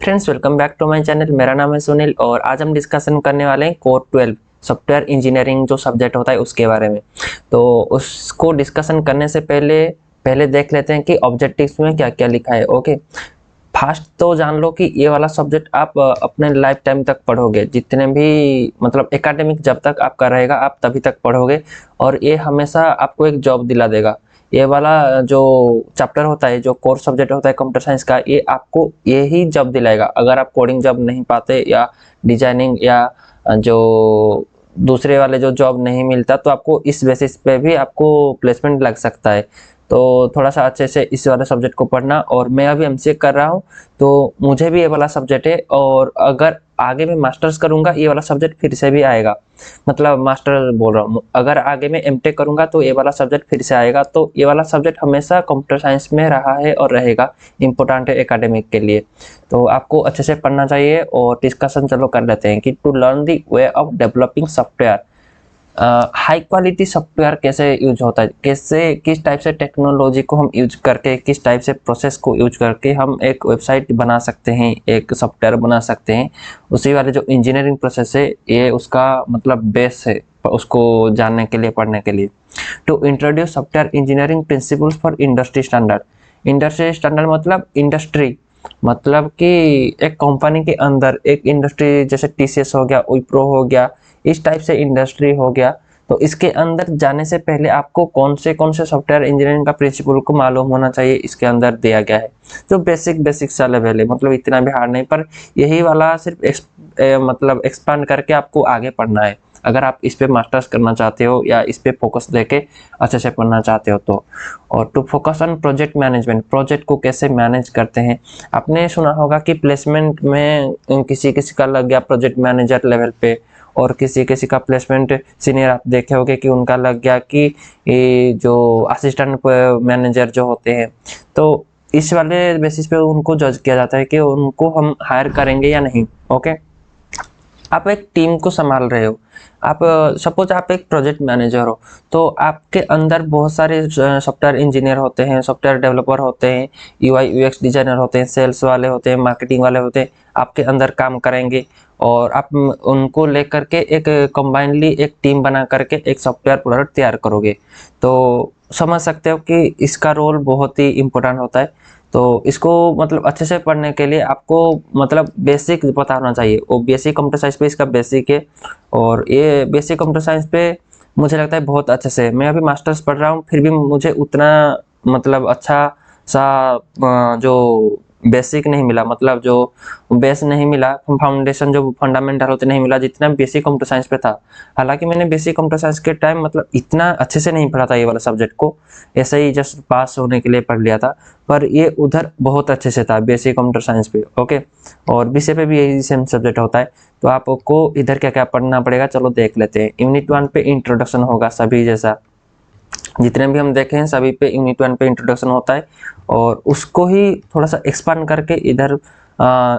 Friends, welcome back to my channel. मेरा नाम है सुनील और आज हम डिस्कशन करने वाले हैं कोर 12 सॉफ्टवेयर इंजीनियरिंग जो सब्जेक्ट होता है उसके बारे में। तो उसको डिस्कशन करने से पहले पहले देख लेते हैं कि ऑब्जेक्टिव्स में क्या क्या लिखा है। ओके, फास्ट तो जान लो कि ये वाला सब्जेक्ट आप अपने लाइफ टाइम तक पढ़ोगे, जितने भी मतलब एकेडमिक जब तक आपका रहेगा आप तभी तक पढ़ोगे और ये हमेशा आपको एक जॉब दिला देगा। ये वाला जो चैप्टर होता है, जो कोर सब्जेक्ट होता है कंप्यूटर साइंस का, ये आपको यही जॉब दिलाएगा। अगर आप कोडिंग जॉब नहीं पाते या डिजाइनिंग या जो दूसरे वाले जो जॉब नहीं मिलता तो आपको इस बेसिस पे भी आपको प्लेसमेंट लग सकता है। तो थोड़ा सा अच्छे से इस वाले सब्जेक्ट को पढ़ना। और मैं अभी एमसीए कर रहा हूँ तो मुझे भी ये वाला सब्जेक्ट है और अगर आगे मैं मास्टर्स करूंगा ये वाला सब्जेक्ट फिर से भी आएगा। मतलब मास्टर बोल रहा हूँ, अगर आगे मैं एमटेक करूंगा तो ये वाला सब्जेक्ट फिर से आएगा। तो ये वाला सब्जेक्ट हमेशा कंप्यूटर साइंस में रहा है और रहेगा, इम्पोर्टेंट है एकेडमिक के लिए। तो आपको अच्छे से पढ़ना चाहिए और डिस्कशन चलो कर लेते हैं कि to learn the way of developing software. High quality software कैसे यूज होता है, कैसे किस टाइप से टेक्नोलॉजी को हम यूज करके, किस टाइप से प्रोसेस को यूज करके हम एक वेबसाइट बना सकते हैं, एक सॉफ्टवेयर बना सकते हैं। उसी वाले जो इंजीनियरिंग प्रोसेस है ये उसका मतलब बेस है उसको जानने के लिए, पढ़ने के लिए। To introduce software engineering principles for industry standard. Industry standard मतलब इंडस्ट्री, मतलब कि एक कंपनी के अंदर एक इंडस्ट्री जैसे टीसीएस हो गया, विप्रो हो गया, इस टाइप से इंडस्ट्री हो गया। तो इसके अंदर जाने से पहले आपको कौन से सॉफ्टवेयर इंजीनियरिंग का प्रिंसिपल को मालूम होना चाहिए, इसके अंदर दिया गया है। जो बेसिक सा लेवल है, मतलब इतना भी हार्ड नहीं, पर यही वाला सिर्फ मतलब एक्सपांड करके आपको आगे पढ़ना है अगर आप इस पे मास्टर्स करना चाहते हो या इस पे फोकस देके अच्छे से पढ़ना चाहते हो तो। और to focus on project management, project को कैसे मैनेज करते हैं। आपने सुना होगा कि प्लेसमेंट में किसी किसी का लग गया प्रोजेक्ट मैनेजर लेवल पे और किसी किसी का प्लेसमेंट सीनियर आप देखे होंगे कि उनका लग गया कि ये जो असिस्टेंट मैनेजर जो होते हैं। तो इस वाले बेसिस पे उनको जज किया जाता है कि उनको हम हायर करेंगे या नहीं। ओके, आप एक टीम को संभाल रहे हो, आप सपोज आप एक प्रोजेक्ट मैनेजर हो, तो आपके अंदर बहुत सारे सॉफ्टवेयर इंजीनियर होते हैं, सॉफ्टवेयर डेवलपर होते हैं, यूआई यूएक्स डिजाइनर होते हैं, सेल्स वाले होते हैं, मार्केटिंग वाले होते हैं, आपके अंदर काम करेंगे और आप उनको लेकर के एक कंबाइनली एक टीम बना करके एक सॉफ्टवेयर प्रोडक्ट तैयार करोगे। तो समझ सकते हो कि इसका रोल बहुत ही इम्पोर्टेंट होता है। तो इसको मतलब अच्छे से पढ़ने के लिए आपको मतलब बेसिक पता होना चाहिए। वो बेसिक कंप्यूटर साइंस पे इसका बेसिक है और ये बेसिक कंप्यूटर साइंस पे मुझे लगता है बहुत अच्छे से, मैं अभी मास्टर्स पढ़ रहा हूँ फिर भी मुझे उतना मतलब अच्छा सा जो बेसिक नहीं मिला, मतलब जो बेस नहीं मिला, फाउंडेशन जो फंडामेंटल होते नहीं मिला जितना बेसिक कंप्यूटर साइंस पे था। हालांकि मैंने बेसिक कंप्यूटर साइंस के टाइम मतलब इतना अच्छे से नहीं पढ़ा था ये वाला सब्जेक्ट को, ऐसे ही जस्ट पास होने के लिए पढ़ लिया था। पर ये उधर बहुत अच्छे से था बेसिक कंप्यूटर साइंस पे। ओके, और बीसीए पे भी यही सेम सब्जेक्ट होता है। तो आपको इधर क्या क्या पढ़ना पड़ेगा चलो देख लेते हैं। यूनिट 1 पे इंट्रोडक्शन होगा, सभी जैसा जितने भी हम देखे हैं सभी पे यूनिट 1 पे इंट्रोडक्शन होता है और उसको ही थोड़ा सा एक्सपांड करके इधर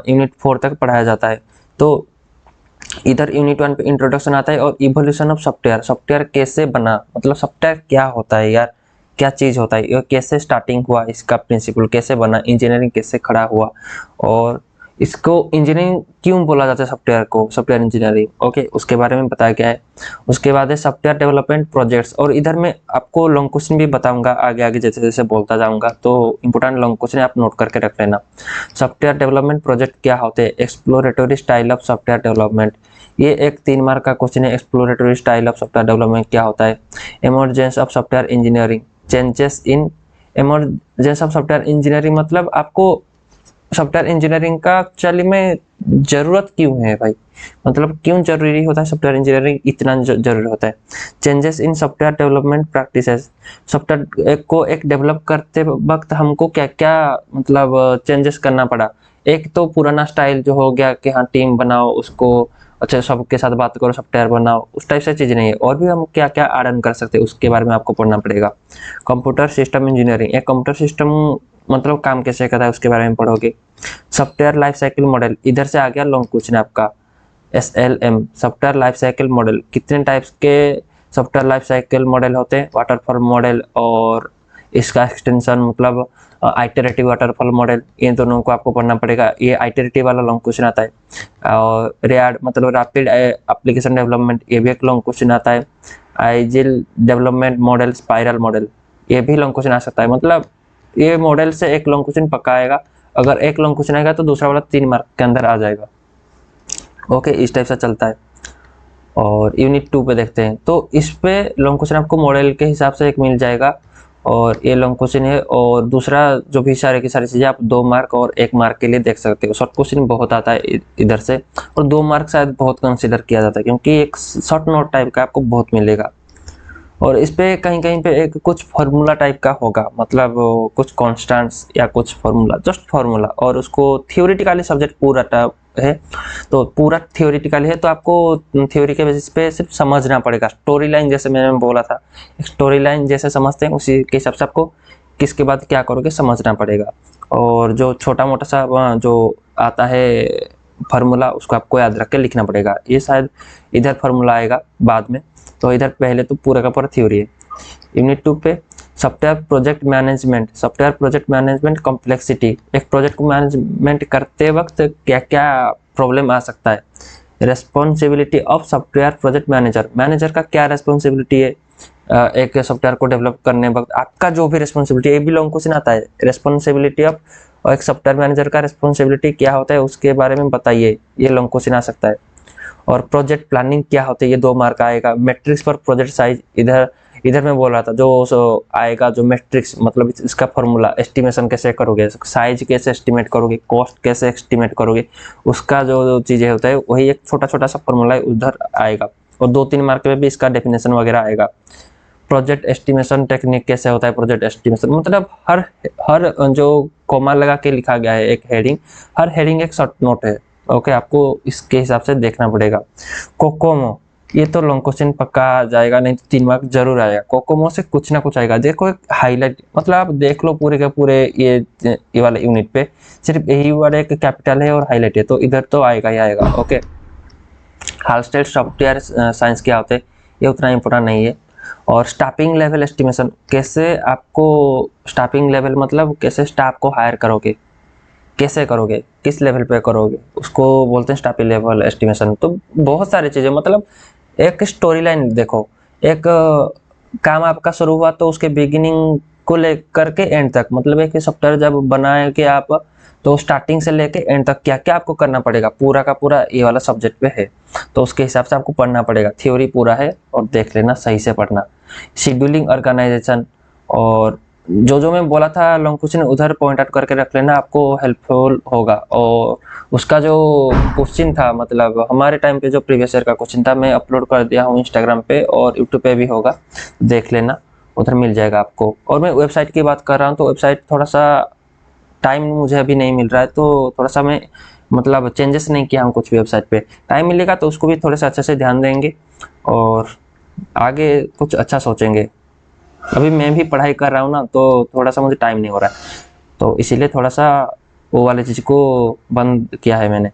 यूनिट 4 तक पढ़ाया जाता है। तो इधर यूनिट 1 पे इंट्रोडक्शन आता है और इवोल्यूशन ऑफ सॉफ्टवेयर, सॉफ्टवेयर कैसे बना, मतलब सॉफ्टवेयर क्या होता है यार, क्या चीज होता है, ये कैसे स्टार्टिंग हुआ, इसका प्रिंसिपल कैसे बना, इंजीनियरिंग कैसे खड़ा हुआ और इसको इंजीनियरिंग क्यों बोला जाता है, सॉफ्टवेयर को सॉफ्टवेयर इंजीनियरिंग। ओके, उसके बारे में बताया गया है। उसके बाद है सॉफ्टवेयर डेवलपमेंट प्रोजेक्ट्स, और इधर मैं आपको लॉन्ग क्वेश्चन भी बताऊंगा आगे आगे जैसे जैसे बोलता जाऊंगा, तो इंपोर्टेंट लॉन्ग क्वेश्चन आप नोट करके रख लेना। सॉफ्टवेयर डेवलपमेंट प्रोजेक्ट क्या होते हैं, exploratory style of software development, ये एक 3 मार्क का क्वेश्चन है। Exploratory style of software development क्या होता है। Emergence of software engineering, changes in emergence of software engineering, मतलब आपको सॉफ्टवेयर इंजीनियरिंग का एक्चुअली में जरूरत क्यों है भाई, मतलब क्यों जरूरी होता है सॉफ्टवेयर इंजीनियरिंग, इतना जरूरी होता है। Changes in software development practices, software को एक डेवलप करते वक्त हमको क्या क्या मतलब चेंजेस करना पड़ा। एक तो पुराना स्टाइल जो हो गया कि हाँ टीम बनाओ, उसको अच्छा सबके साथ बात करो, सॉफ्टवेयर बनाओ, उस टाइप से चीज नहीं है। और भी हम क्या क्या ऐड ऑन कर सकते हैं उसके बारे में आपको पढ़ना पड़ेगा। कंप्यूटर सिस्टम इंजीनियरिंग, एक कंप्यूटर सिस्टम मतलब काम कैसे करता है उसके बारे में पढ़ोगे। सॉफ्टवेयर लाइफ साइकिल मॉडल, इधर से आ गया लॉन्ग क्वेश्चन आपका। SLM, software life cycle model, कितने टाइप्स के सॉफ्टवेयर लाइफ साइकिल मॉडल होते हैं, वाटरफॉल मॉडल और इसका एक्सटेंशन मतलब आइटरेटिव वाटरफॉल मॉडल, इन दोनों को आपको पढ़ना पड़ेगा। ये आइटरेटिव वाला लॉन्ग क्वेश्चन आता है। और रैड मतलब रैपिड एप्लीकेशन डेवलपमेंट, ये भी एक लॉन्ग क्वेश्चन आता है। आइजिल डेवलपमेंट मॉडल, स्पाइरल मॉडल, ये भी लॉन्ग क्वेश्चन आ सकता है। मतलब ये मॉडल से एक लॉन्ग क्वेश्चन पक्का आएगा। अगर एक लॉन्ग क्वेश्चन आएगा तो दूसरा वाला 3 मार्क के अंदर आ जाएगा। ओके, इस टाइप से चलता है। और यूनिट 2 पे देखते हैं, तो इस पे लॉन्ग क्वेश्चन आपको मॉडल के हिसाब से एक मिल जाएगा, और ये लॉन्ग क्वेश्चन है। और दूसरा जो भी सारे की सारी चीज़ें आप 2 मार्क और 1 मार्क के लिए देख सकते हो। शॉर्ट क्वेश्चन बहुत आता है इधर से, और 2 मार्क शायद बहुत कंसिडर किया जाता है, क्योंकि एक शॉर्ट नोट टाइप का आपको बहुत मिलेगा। और इस पे कहीं कहीं पे एक कुछ फार्मूला टाइप का होगा, मतलब कुछ कॉन्स्टेंट्स या कुछ फार्मूला, जस्ट फार्मूला, और उसको थ्योरेटिकली सब्जेक्ट पूरा है। तो पूरा थ्योरेटिकली है, तो आपको थ्योरी के बेसिस पे सिर्फ समझना पड़ेगा। स्टोरी लाइन जैसे मैंने बोला था, स्टोरी लाइन जैसे समझते हैं उसी के हिसाब से आपको किसके बाद क्या करोगे समझना पड़ेगा। और जो छोटा मोटा सा जो आता है फार्मूला, उसको आपको याद रख के लिखना पड़ेगा। ये शायद इधर फार्मूला आएगा बाद में, तो इधर पहले तो पूरा का पूरा थ्योरी है। यूनिट 2 पे software project management, software project management complexity, एक प्रोजेक्ट को मैनेजमेंट करते वक्त क्या क्या प्रॉब्लम आ सकता है। Responsibility of software project manager, manager का क्या रेस्पॉन्सिबिलिटी है एक सॉफ्टवेयर को डेवलप करने वक्त, आपका जो भी रेस्पॉन्सिबिलिटी, ये भी लॉन्ग क्वेश्चन आता है। रेस्पॉन्सिबिलिटी ऑफ, और एक सॉफ्टवेयर मैनेजर का रेस्पॉन्सिबिलिटी क्या होता है उसके बारे में बताइए, ये लॉन्ग क्वेश्चन आ सकता है। और प्रोजेक्ट प्लानिंग क्या होती है, ये 2 मार्क आएगा। मैट्रिक्स पर प्रोजेक्ट साइज, इधर इधर मैं बोल रहा था जो आएगा, जो मैट्रिक्स मतलब इसका फॉर्मूला, एस्टिमेशन कैसे करोगे, साइज कैसे एस्टिमेट करोगे, कॉस्ट कैसे एस्टिमेट करोगे, उसका जो चीज़ें होता है वही एक छोटा छोटा सा फॉर्मूला उधर आएगा। और 2-3 मार्क में भी इसका डेफिनेशन वगैरह आएगा। प्रोजेक्ट एस्टिमेशन टेक्निक कैसे होता है, प्रोजेक्ट एस्टिमेशन मतलब हर हर जो कॉमा लगा के लिखा गया है एक हेडिंग, हर हेडिंग एक शॉर्ट नोट है। ओके, आपको इसके हिसाब से देखना पड़ेगा। कोकोमो, ये तो लॉन्ग क्वेश्चन पक्का आ जाएगा, नहीं तो 3 मार्क जरूर आएगा। कोकोमो से कुछ ना कुछ आएगा। देखो एक हाईलाइट, मतलब आप देख लो पूरे के पूरे ये वाले यूनिट पे सिर्फ यही वाला एक कैपिटल है और हाईलाइट है, तो इधर तो आएगा ही आएगा। ओके, हालस्टेड सॉफ्टवेयर साइंस क्या होते हैं, ये उतना इंपॉर्टेंट नहीं है। और स्टाफिंग लेवल एस्टिमेशन, कैसे आपको स्टाफिंग लेवल मतलब कैसे स्टाफ को हायर करोगे, कैसे करोगे, किस लेवल पे करोगे, उसको बोलते हैं स्टाफिंग लेवल एस्टिमेशन। तो बहुत सारी चीज़ें, मतलब एक स्टोरी लाइन देखो, एक काम आपका शुरू हुआ तो उसके बिगिनिंग को लेकर के एंड तक, मतलब एक सॉफ्टवेयर जब बनाए कि आप, तो स्टार्टिंग से लेके एंड तक क्या क्या आपको करना पड़ेगा, पूरा का पूरा ये वाला सब्जेक्ट पे है। तो उसके हिसाब से आपको पढ़ना पड़ेगा। थ्योरी पूरा है और देख लेना, सही से पढ़ना। शेड्यूलिंग, ऑर्गेनाइजेशन, और जो जो मैं बोला था लॉन्ग क्वेश्चन उधर पॉइंट आउट करके रख लेना, आपको हेल्पफुल होगा। और उसका जो क्वेश्चन था, मतलब हमारे टाइम पे जो प्रीवियस ईयर का क्वेश्चन था, मैं अपलोड कर दिया हूँ इंस्टाग्राम पे और यूट्यूब पे भी होगा, देख लेना, उधर मिल जाएगा आपको। और मैं वेबसाइट की बात कर रहा हूँ, तो वेबसाइट थोड़ा सा टाइम मुझे अभी नहीं मिल रहा है, तो थोड़ा सा मैं मतलब चेंजेस नहीं किया हूँ कुछ भी वेबसाइट पे। टाइम मिलेगा तो उसको भी थोड़े से अच्छे से ध्यान देंगे और आगे कुछ अच्छा सोचेंगे। अभी मैं भी पढ़ाई कर रहा हूँ ना, तो थोड़ा सा मुझे टाइम नहीं हो रहा है, तो इसीलिए थोड़ा सा वो वाली चीज़ को बंद किया है मैंने।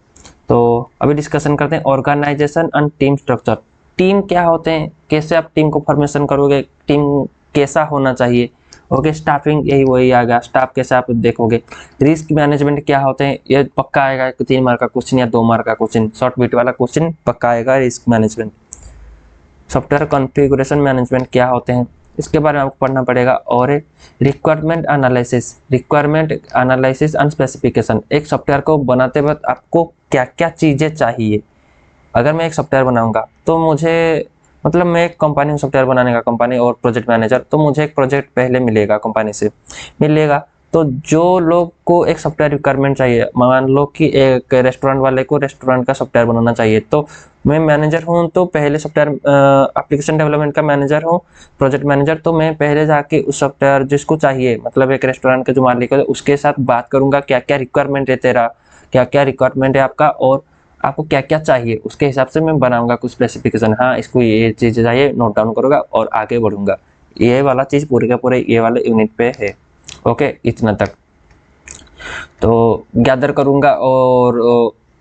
तो अभी डिस्कशन करते हैं organisation and team structure. Team क्या होते हैं, कैसे आप टीम को फॉर्मेशन करोगे, टीम कैसा होना चाहिए। ओके, स्टाफिंग यही वही आ गया, स्टाफ कैसे आप देखोगे। रिस्क मैनेजमेंट क्या होते हैं, ये पक्का आएगा 3 मार्क का क्वेश्चन या 2 मार्क का क्वेश्चन, शॉर्ट बिट वाला क्वेश्चन पक्का आएगा risk management. Software configuration management क्या होते हैं, इसके बारे में आपको पढ़ना पड़ेगा। और requirement analysis, requirement analysis and specification, एक सॉफ्टवेयर को बनाते वक्त आपको क्या क्या चीज़ें चाहिए। अगर मैं एक सॉफ्टवेयर बनाऊंगा तो मुझे, मतलब मैं एक कंपनी में सॉफ्टवेयर बनाने का, कंपनी और प्रोजेक्ट मैनेजर, तो मुझे एक प्रोजेक्ट पहले मिलेगा, कंपनी से मिलेगा। तो जो लोग को एक सॉफ्टवेयर रिक्वायरमेंट चाहिए, मान लो कि एक रेस्टोरेंट वाले को रेस्टोरेंट का सॉफ्टवेयर बनाना चाहिए, तो मैं मैनेजर हूँ, तो पहले सॉफ्टवेयर एप्लीकेशन डेवलपमेंट का मैनेजर हूँ, प्रोजेक्ट मैनेजर, तो मैं पहले जाके उस सॉफ्टवेयर जिसको चाहिए, मतलब एक रेस्टोरेंट के जो मालिक है उसके साथ बात करूंगा, क्या क्या रिक्वायरमेंट है तेरा, क्या क्या रिक्वायरमेंट है आपका, और आपको क्या क्या चाहिए, उसके हिसाब से मैं बनाऊंगा कुछ स्पेसिफिकेशन। हाँ, इसको ये चीज़ चाहिए, नोट डाउन करूंगा और आगे बढ़ूंगा। ये वाला चीज़ पूरे का पूरे ये वाले यूनिट पे है। ओके, इतना तक तो गैदर करूंगा और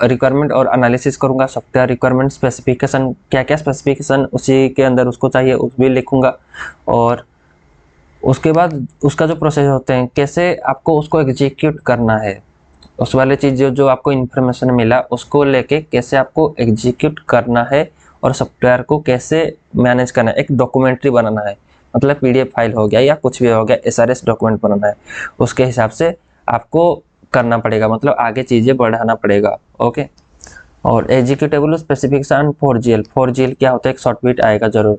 रिक्वायरमेंट और एनालिसिस करूंगा। सॉफ्टवेयर रिक्वायरमेंट स्पेसिफिकेशन, क्या क्या स्पेसिफिकेशन उसी के अंदर उसको चाहिए उस भी लिखूंगा। और उसके बाद उसका जो प्रोसेस होते हैं, कैसे आपको उसको एग्जीक्यूट करना है, उस वाले चीज़ जो आपको इन्फॉर्मेशन मिला उसको लेके कैसे आपको एग्जीक्यूट करना है और सॉफ्टवेयर को कैसे मैनेज करना है। एक डॉक्यूमेंट्री बनाना है, मतलब पीडीएफ फाइल हो गया या कुछ भी हो गया, एसआरएस डॉक्यूमेंट बनाना है, उसके हिसाब से आपको करना पड़ेगा, मतलब आगे चीज़ें बढ़ाना पड़ेगा। ओके। और एग्जीक्यूटेबल स्पेसिफिकेशन 4GL, 4GL क्या होता है, एक शॉर्टकट आएगा जरूर।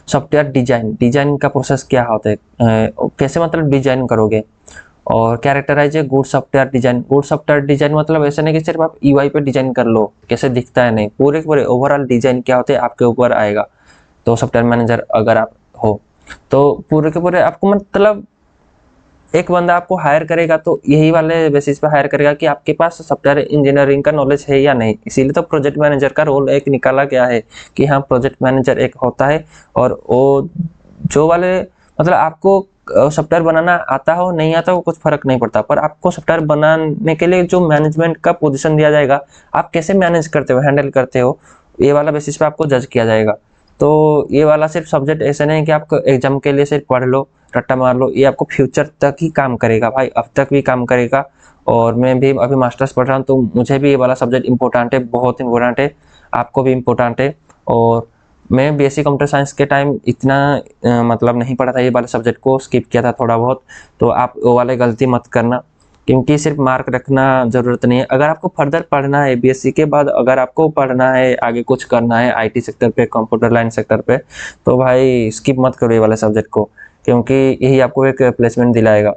सॉफ्टवेयर डिजाइन, डिजाइन का प्रोसेस क्या होता है, कैसे मतलब डिजाइन करोगे। और कैरेक्टराइज है good software design, good software design मतलब ऐसा नहीं कि सिर्फ आप यूआई पे डिजाइन कर लो कैसे दिखता है, नहीं, पूरे पूरे ओवरऑल डिजाइन क्या होते हैं आपके ऊपर आएगा। तो सॉफ्टवेयर मैनेजर अगर आप हो तो पूरे के पूरे आपको, मतलब एक बंदा आपको हायर करेगा तो यही वाले बेसिस पे हायर करेगा कि आपके पास सॉफ्टवेयर इंजीनियरिंग का नॉलेज है या नहीं। इसीलिए तो प्रोजेक्ट मैनेजर का रोल एक निकाला गया है कि हाँ प्रोजेक्ट मैनेजर एक होता है, और वो जो वाले, मतलब आपको सॉफ्टवेयर बनाना आता हो नहीं आता हो कुछ फर्क नहीं पड़ता, पर आपको सॉफ्टवेयर बनाने के लिए जो मैनेजमेंट का पोजीशन दिया जाएगा, आप कैसे मैनेज करते हो, हैंडल करते हो, ये वाला बेसिस पे आपको जज किया जाएगा। तो ये वाला सिर्फ सब्जेक्ट ऐसे नहीं कि आप एग्जाम के लिए सिर्फ पढ़ लो, रट्टा मार लो, ये आपको फ्यूचर तक ही काम करेगा भाई, अब तक भी काम करेगा। और मैं भी अभी मास्टर्स पढ़ रहा हूँ तो मुझे भी ये वाला सब्जेक्ट इंपॉर्टेंट है, बहुत इंपॉर्टेंट है, आपको भी इंपॉर्टेंट है। और मैं बीएससी कंप्यूटर साइंस के टाइम इतना मतलब नहीं पढ़ा था, ये वाले सब्जेक्ट को स्किप किया था थोड़ा बहुत, तो आप वो वाले गलती मत करना, क्योंकि सिर्फ मार्क रखना ज़रूरत नहीं है। अगर आपको फर्दर पढ़ना है बीएससी के बाद, अगर आपको पढ़ना है आगे कुछ करना है आईटी सेक्टर पे, कंप्यूटर लाइन सेक्टर पे, तो भाई स्किप मत करो ये वाले सब्जेक्ट को, क्योंकि यही आपको एक प्लेसमेंट दिलाएगा।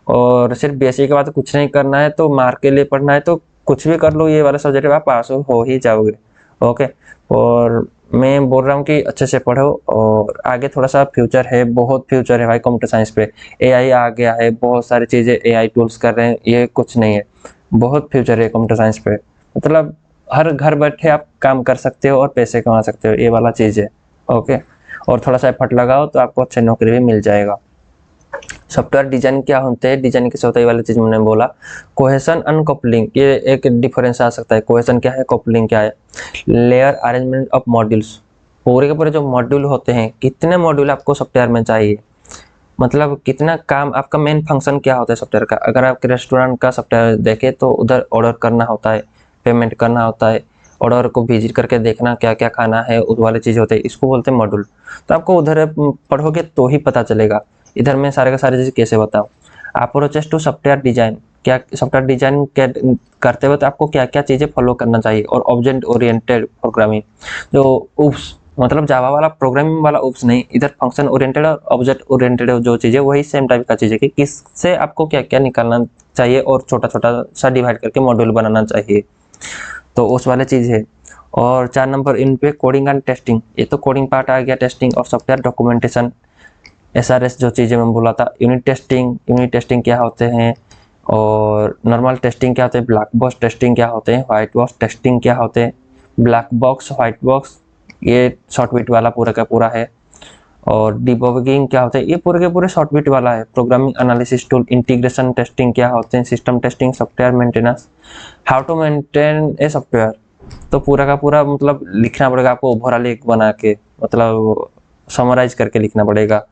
और सिर्फ बीएससी के बाद कुछ नहीं करना है तो मार्क के लिए पढ़ना है तो कुछ भी कर लो, ये वाला सब्जेक्ट आप पास हो ही जाओगे। ओके। और मैं बोल रहा हूँ कि अच्छे से पढ़ो, और आगे थोड़ा सा फ्यूचर है, बहुत फ्यूचर है भाई कंप्यूटर साइंस पे। एआई आ गया है, बहुत सारी चीज़ें एआई टूल्स कर रहे हैं, ये कुछ नहीं है, बहुत फ्यूचर है कंप्यूटर साइंस पे, मतलब हर घर बैठे आप काम कर सकते हो और पैसे कमा सकते हो, ये वाला चीज़ है। ओके। और थोड़ा सा एफर्ट लगाओ तो आपको अच्छी नौकरी भी मिल जाएगा। सॉफ्टवेयर डिजाइन क्या होते हैं, डिजाइन कैसे होता है, ये वाली चीज मैंने बोला। कोहेशन अनकपलिंग, ये एक डिफरेंस आ सकता है, कोहेशन क्या है, कपलिंग क्या है। लेयर अरेंजमेंट ऑफ मॉड्यूल्स, पूरे के पूरे जो मॉड्यूल होते हैं, कितने मॉड्यूल आपको सॉफ्टवेयर में चाहिए, मतलब कितना काम, आपका मेन फंक्शन क्या होता है सॉफ्टवेयर का। अगर आप रेस्टोरेंट का सॉफ्टवेयर देखें तो उधर ऑर्डर करना होता है, पेमेंट करना होता है, ऑर्डर को विजिट करके देखना क्या क्या खाना है, उस वाले चीज़ होते हैं, इसको बोलते हैं मॉड्यूल। तो आपको उधर पढ़ोगे तो ही पता चलेगा, इधर मैं सारे का सारी चीज़ कैसे बताऊँ। अप्रोचेस टू सॉफ्टवेयर डिजाइन, क्या सॉफ्टवेयर डिजाइन करते वक्त आपको क्या क्या चीज़ें फॉलो करना चाहिए। और ऑब्जेक्ट ओरिएंटेड प्रोग्रामिंग, जो उप्स, मतलब जावा वाला प्रोग्रामिंग वाला उप्स नहीं, इधर फंक्शन ओरिएंटेड और ऑब्जेक्ट ओरिएंटेड जो चीज़ है वही सेम टाइप का चीज़ है कि किससे आपको क्या क्या निकालना चाहिए, और छोटा छोटा सा डिवाइड करके मॉड्यूल बनाना चाहिए, तो उस वाले चीज़ है। और 4 नंबर इन पे कोडिंग एंड टेस्टिंग, ये तो कोडिंग पार्ट आ गया, टेस्टिंग और सॉफ्टवेयर डॉक्यूमेंटेशन, एसआरएस जो चीज़ें मैं बोला था। यूनिट टेस्टिंग क्या होते हैं, और नॉर्मल टेस्टिंग क्या होते हैं, ब्लैक बॉक्स टेस्टिंग क्या होते हैं, व्हाइट बॉक्स टेस्टिंग क्या होते हैं, ब्लैक बॉक्स व्हाइट बॉक्स ये शॉर्टबिट वाला पूरा का पूरा है। और डिबगिंग क्या होता है, ये पूरे के पूरे शॉर्टबिट वाला है। Programming analysis tool, integration testing क्या होते हैं, system testing, software maintenance, how to maintain a software, तो पूरा का पूरा मतलब लिखना पड़ेगा आपको ओवरऑल एक बना के, मतलब समराइज करके लिखना पड़ेगा।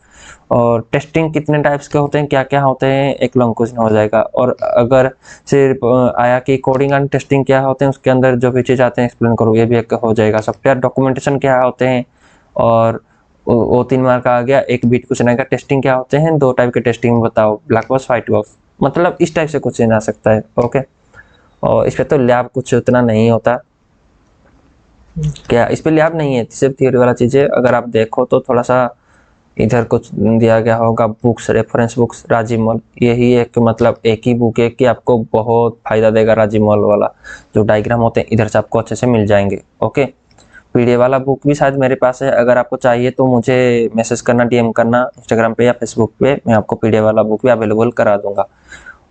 और टेस्टिंग कितने टाइप्स के होते हैं, क्या क्या होते हैं, एक लॉन्ग क्वेश्चन हो जाएगा। और अगर सिर्फ आया कि कोडिंग एंड टेस्टिंग क्या होते हैं, उसके अंदर जो भी चीज़ आते हैं एक्सप्लेन करो, ये भी एक हो जाएगा। सॉफ्टवेयर डॉक्यूमेंटेशन क्या होते हैं, और वो 3 मार्क आ गया। एक बीट क्वेश्चन आएगा, टेस्टिंग क्या होते हैं, 2 टाइप के टेस्टिंग बताओ, ब्लैक बॉक्स व्हाइट बॉक्स, मतलब इस टाइप से क्वेश्चन आ सकता है। ओके। और इस पर तो लैब कुछ उतना नहीं होता, क्या इस पे लैब नहीं है, सिर्फ थियोरी वाला चीज़ है। अगर आप देखो तो थोड़ा सा इधर कुछ दिया गया होगा, books, reference books, Rajiv Mall, यही एक मतलब एक ही बुक है कि आपको बहुत फायदा देगा। राजीव मॉल वाला जो डायग्राम होते हैं इधर से आपको अच्छे से मिल जाएंगे। ओके। पीडीएफ वाला बुक भी शायद मेरे पास है, अगर आपको चाहिए तो मुझे मैसेज करना, डीएम करना इंस्टाग्राम पे या फेसबुक पे, मैं आपको पीडीएफ वाला बुक भी अवेलेबल करा दूंगा।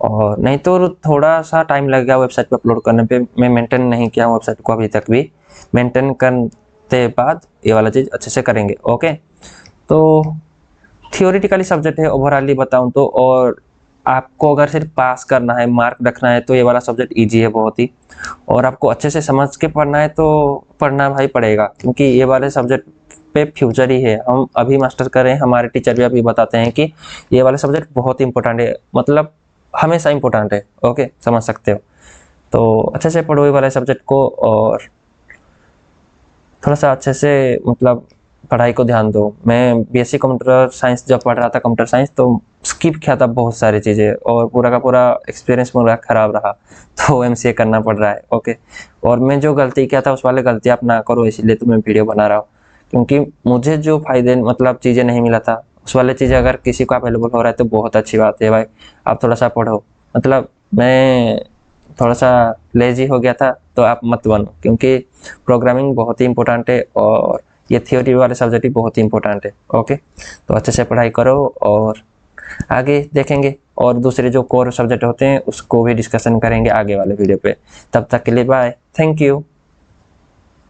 और नहीं तो थोड़ा सा टाइम लगेगा वेबसाइट पे अपलोड करने पे, मैं मेंटेन नहीं किया हूँ वेबसाइट को अभी तक भी, मेंटेन करते बाद ये वाला चीज़ अच्छे से करेंगे। ओके। तो थियोरिटिकली सब्जेक्ट है ओवरऑली बताऊं तो, और आपको अगर सिर्फ पास करना है, मार्क रखना है, तो ये वाला सब्जेक्ट इजी है बहुत ही। और आपको अच्छे से समझ के पढ़ना है तो पढ़ना भाई पड़ेगा, क्योंकि ये वाले सब्जेक्ट पे फ्यूचर ही है। हम अभी मास्टर कर रहे हैं, हमारे टीचर भी अभी बताते हैं कि ये वाला सब्जेक्ट बहुत इंपॉर्टेंट है, मतलब हमेशा इंपॉर्टेंट है। ओके, समझ सकते हो। तो अच्छे से पढ़ो ये वाले सब्जेक्ट को, और थोड़ा सा अच्छे से मतलब पढ़ाई को ध्यान दो। मैं बीएससी कंप्यूटर साइंस जब पढ़ रहा था, कंप्यूटर साइंस, तो स्किप किया था बहुत सारी चीज़ें, और पूरा का पूरा एक्सपीरियंस मेरा खराब रहा, तो एमसीए करना पड़ रहा है। ओके, और मैं जो गलती किया था उस वाले गलती आप ना करो, इसीलिए तो मैं वीडियो बना रहा हूँ। क्योंकि मुझे जो फायदे मतलब चीज़ें नहीं मिला था, उस वाले चीज़ें अगर किसी को अवेलेबल हो रहा है तो बहुत अच्छी बात है भाई। आप थोड़ा सा पढ़ो, मतलब मैं थोड़ा सा लेजी हो गया था, तो आप मत बनो, क्योंकि प्रोग्रामिंग बहुत ही इंपॉर्टेंट है, और ये थियोरी वाले सब्जेक्ट भी बहुत ही इंपॉर्टेंट है। ओके, तो अच्छे से पढ़ाई करो, और आगे देखेंगे, और दूसरे जो कोर सब्जेक्ट होते हैं उसको भी डिस्कशन करेंगे आगे वाले वीडियो पे। तब तक के लिए बाय, थैंक यू।